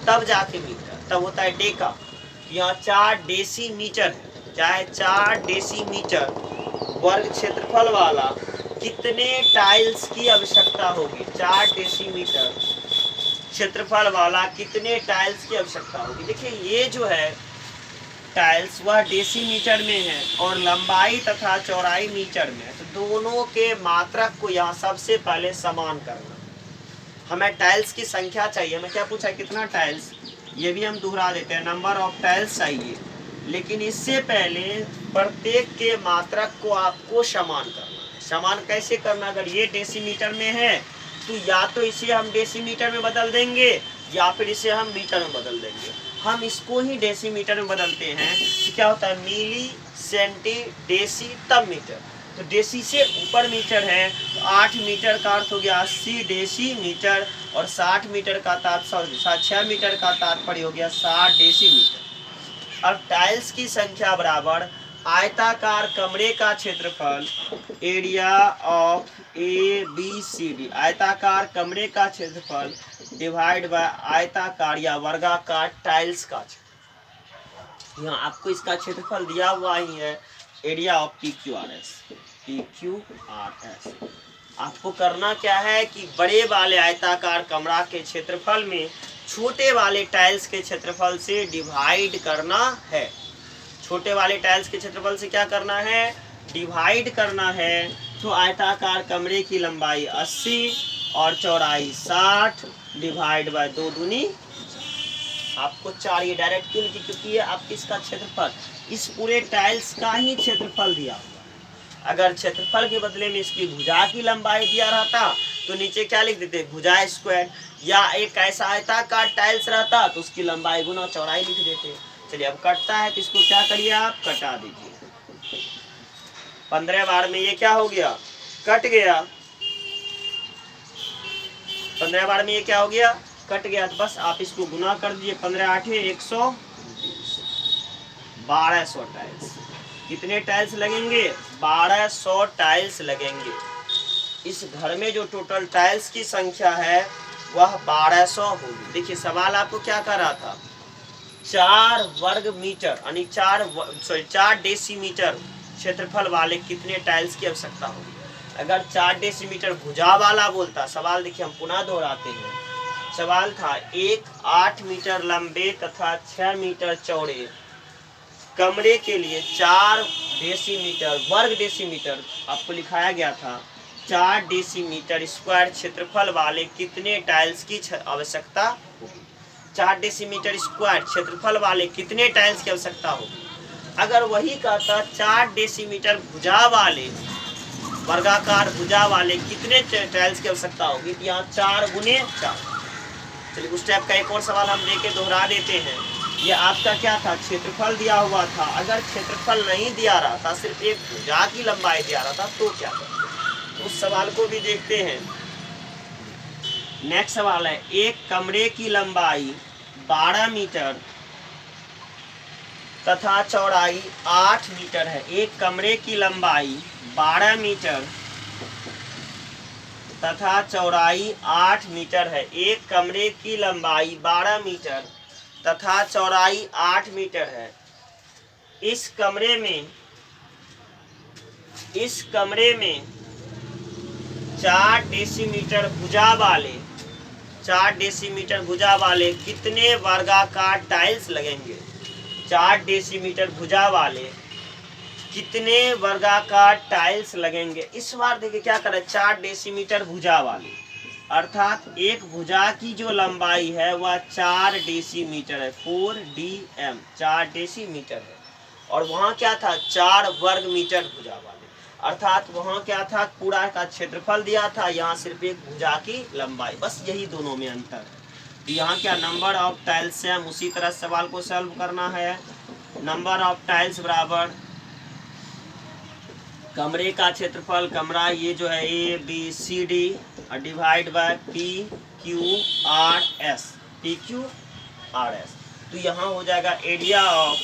तब जाके मीटर, तब होता है डेका, यहाँ 4 डेसीमीटर है, चाहे 4 डेसीमीटर वर्ग क्षेत्रफल वाला कितने टाइल्स की आवश्यकता होगी, 4 डेसीमीटर क्षेत्रफल वाला कितने टाइल्स की आवश्यकता होगी। देखिए ये जो है टाइल्स वह डेसीमीटर में है और लंबाई तथा चौड़ाई मीटर में है, तो दोनों के मात्रक को यहाँ सबसे पहले समान करना। हमें टाइल्स की संख्या चाहिए, हमें क्या पूछा है कितना टाइल्स, ये भी हम दोहरा देते हैं, नंबर ऑफ टाइल्स चाहिए, लेकिन इससे पहले प्रत्येक के मात्रक को आपको समान करना है। समान कैसे करना, अगर ये डेसीमीटर में है तो या तो इसे हम डेसीमीटर में बदल देंगे या फिर इसे हम मीटर में बदल देंगे। हम इसको ही डेसीमीटर में बदलते हैं तो क्या होता है, मिली सेंटी डेसी तब मीटर, तो डेसी से ऊपर मीटर है तो 8 मीटर का अर्थ हो गया 80 डेसीमीटर और 60 मीटर का 6 मीटर का तात्पर्य हो गया 60 डेसीमीटर। अब टाइल्स की संख्या बराबर आयताकार कमरे का क्षेत्रफल, एरिया ऑफ ABCD, आयताकार कमरे का क्षेत्रफल डिवाइड बाय आयताकार या वर्गाकार टाइल्स का क्षेत्रफल। यहाँ आपको इसका क्षेत्रफल दिया हुआ ही है, एरिया ऑफ PQRS। आपको करना क्या है कि बड़े वाले आयताकार कमरा के क्षेत्रफल में छोटे वाले टाइल्स के क्षेत्रफल से डिवाइड करना है। छोटे वाले टाइल्स के क्षेत्रफल से क्या करना है, डिवाइड करना है। तो आयताकार कमरे की लंबाई 80 और चौड़ाई 60 डिवाइड बाय 2 दूनी, आपको 4, ये डायरेक्ट क्यों लिखी, क्योंकि ये आपकी इसका क्षेत्रफल, इस पूरे टाइल्स का ही क्षेत्रफल दिया हुआ है। अगर क्षेत्रफल के बदले में इसकी भुजा की लंबाई दिया रहता तो नीचे क्या लिख देते, भुजा स्क्वायर, या एक ऐसा आयताकार टाइल्स रहता तो उसकी लंबाई गुना चौड़ाई लिख देते। चलिए अब कटता है तो इसको क्या करिए, आप कटा दीजिए। 15 बार में ये क्या हो गया, कट गया। 15 बार में ये क्या हो गया, कट गया। तो बस आप इसको गुना कर दीजिए, 15 8 100, 1200 टाइल्स। कितने टाइल्स लगेंगे, 1200 टाइल्स लगेंगे। इस घर में जो टोटल टाइल्स की संख्या है वह 1200 होगी। देखिए सवाल आपको क्या कर रहा था, 4 वर्ग मीटर यानी 4 डेसीमीटर क्षेत्रफल वाले कितने टाइल्स की आवश्यकता होगी। अगर 4 डेसीमीटर भुजा वाला बोलता, सवाल देखिए हम पुनः दोहराते हैं, सवाल था एक 8 मीटर लंबे तथा 6 मीटर चौड़े कमरे के लिए 4 डेसीमीटर वर्ग डेसीमीटर आपको लिखाया गया था, 4 डेसीमीटर स्क्वायर क्षेत्रफल वाले कितने टाइल्स की आवश्यकता होगी। 4 डेसीमीटर स्क्वायर क्षेत्रफल वाले कितने टाइल्स की आवश्यकता होगी। अगर वही कहता 4 डेसीमीटर भुजा वाले, वर्गाकार भुजा वाले कितने टाइल्स की आवश्यकता होगी, तो यहाँ 4 गुने 4। चलिए उस टाइप का एक और सवाल हम लेके दोहरा देते हैं। ये आपका क्या था, क्षेत्रफल दिया हुआ था। अगर क्षेत्रफल नहीं दिया रहा था, सिर्फ एक भुजा की लंबाई दिया रहा था तो क्या करते, उस सवाल को भी देखते हैं। नेक्स्ट सवाल है, एक कमरे की लंबाई 12 मीटर तथा चौड़ाई 8 मीटर है। एक कमरे की लंबाई 12 मीटर तथा चौड़ाई 8 मीटर है। एक कमरे की लंबाई 12 मीटर तथा चौड़ाई 8 मीटर है। इस कमरे में 4 डेसीमीटर भुजा वाले, 4 डेसीमीटर भुजा वाले कितने वर्गाकार टाइल्स लगेंगे। 4 डेसीमीटर भुजा वाले कितने वर्गाकार टाइल्स लगेंगे। इस बार देखिए क्या करें, 4 डेसीमीटर भुजा वाले अर्थात एक भुजा की जो लंबाई है वह 4 डेसीमीटर है, 4 डेसीमीटर है। और वहाँ क्या था, 4 वर्ग मीटर भुजा वाले। अर्थात वहाँ क्या था, पूरा का क्षेत्रफल दिया था, यहाँ सिर्फ एक भुजा की लंबाई, बस यही दोनों में अंतर है। तो यहाँ क्या नंबर ऑफ टाइल्स है, उसी तरह सवाल को सॉल्व करना है। नंबर ऑफ टाइल्स बराबर कमरे का क्षेत्रफल, कमरा ये जो है ABCD divide by PQRS, PQRS। तो यहाँ हो जाएगा area of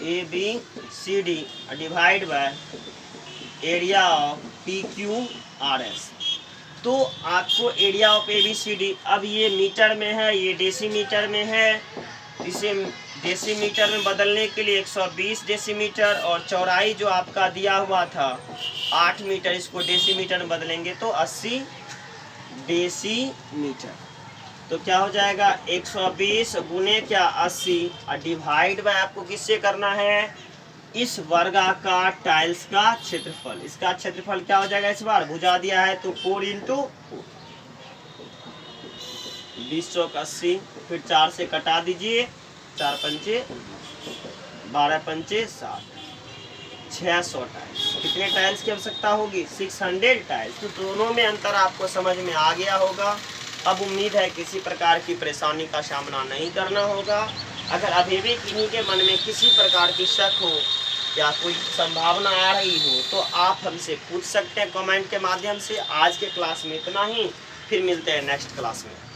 ABCD divide by area of PQRS। तो आपको एरिया ऑफ ABCD, अब ये मीटर में है, ये डेसीमीटर में है, इसे डेसीमीटर में बदलने के लिए 120 डेसीमीटर, और चौड़ाई जो आपका दिया हुआ था 8 मीटर, इसको डेसीमीटर में बदलेंगे तो 80 डेसीमीटर। तो क्या हो जाएगा 120 गुने क्या 80 और डिवाइड बाय आपको किससे करना है, इस वर्गाकार टाइल्स का क्षेत्रफल। इसका क्षेत्रफल क्या हो जाएगा, इस बार भुजा दिया है तो 4 इंटू 20 चौक 80, फिर 4 से कटा दीजिए, 4 पंचे 12 पंचे 60, 600 टाइल्स। कितने टाइल्स की आवश्यकता होगी, 600 टाइल्स। तो दोनों में अंतर आपको समझ में आ गया होगा। अब उम्मीद है किसी प्रकार की परेशानी का सामना नहीं करना होगा। अगर अभी भी किन्हीं के मन में किसी प्रकार की शक हो या कोई संभावना आ रही हो तो आप हमसे पूछ सकते हैं कमेंट के माध्यम से। आज के क्लास में इतना ही, फिर मिलते हैं नेक्स्ट क्लास में।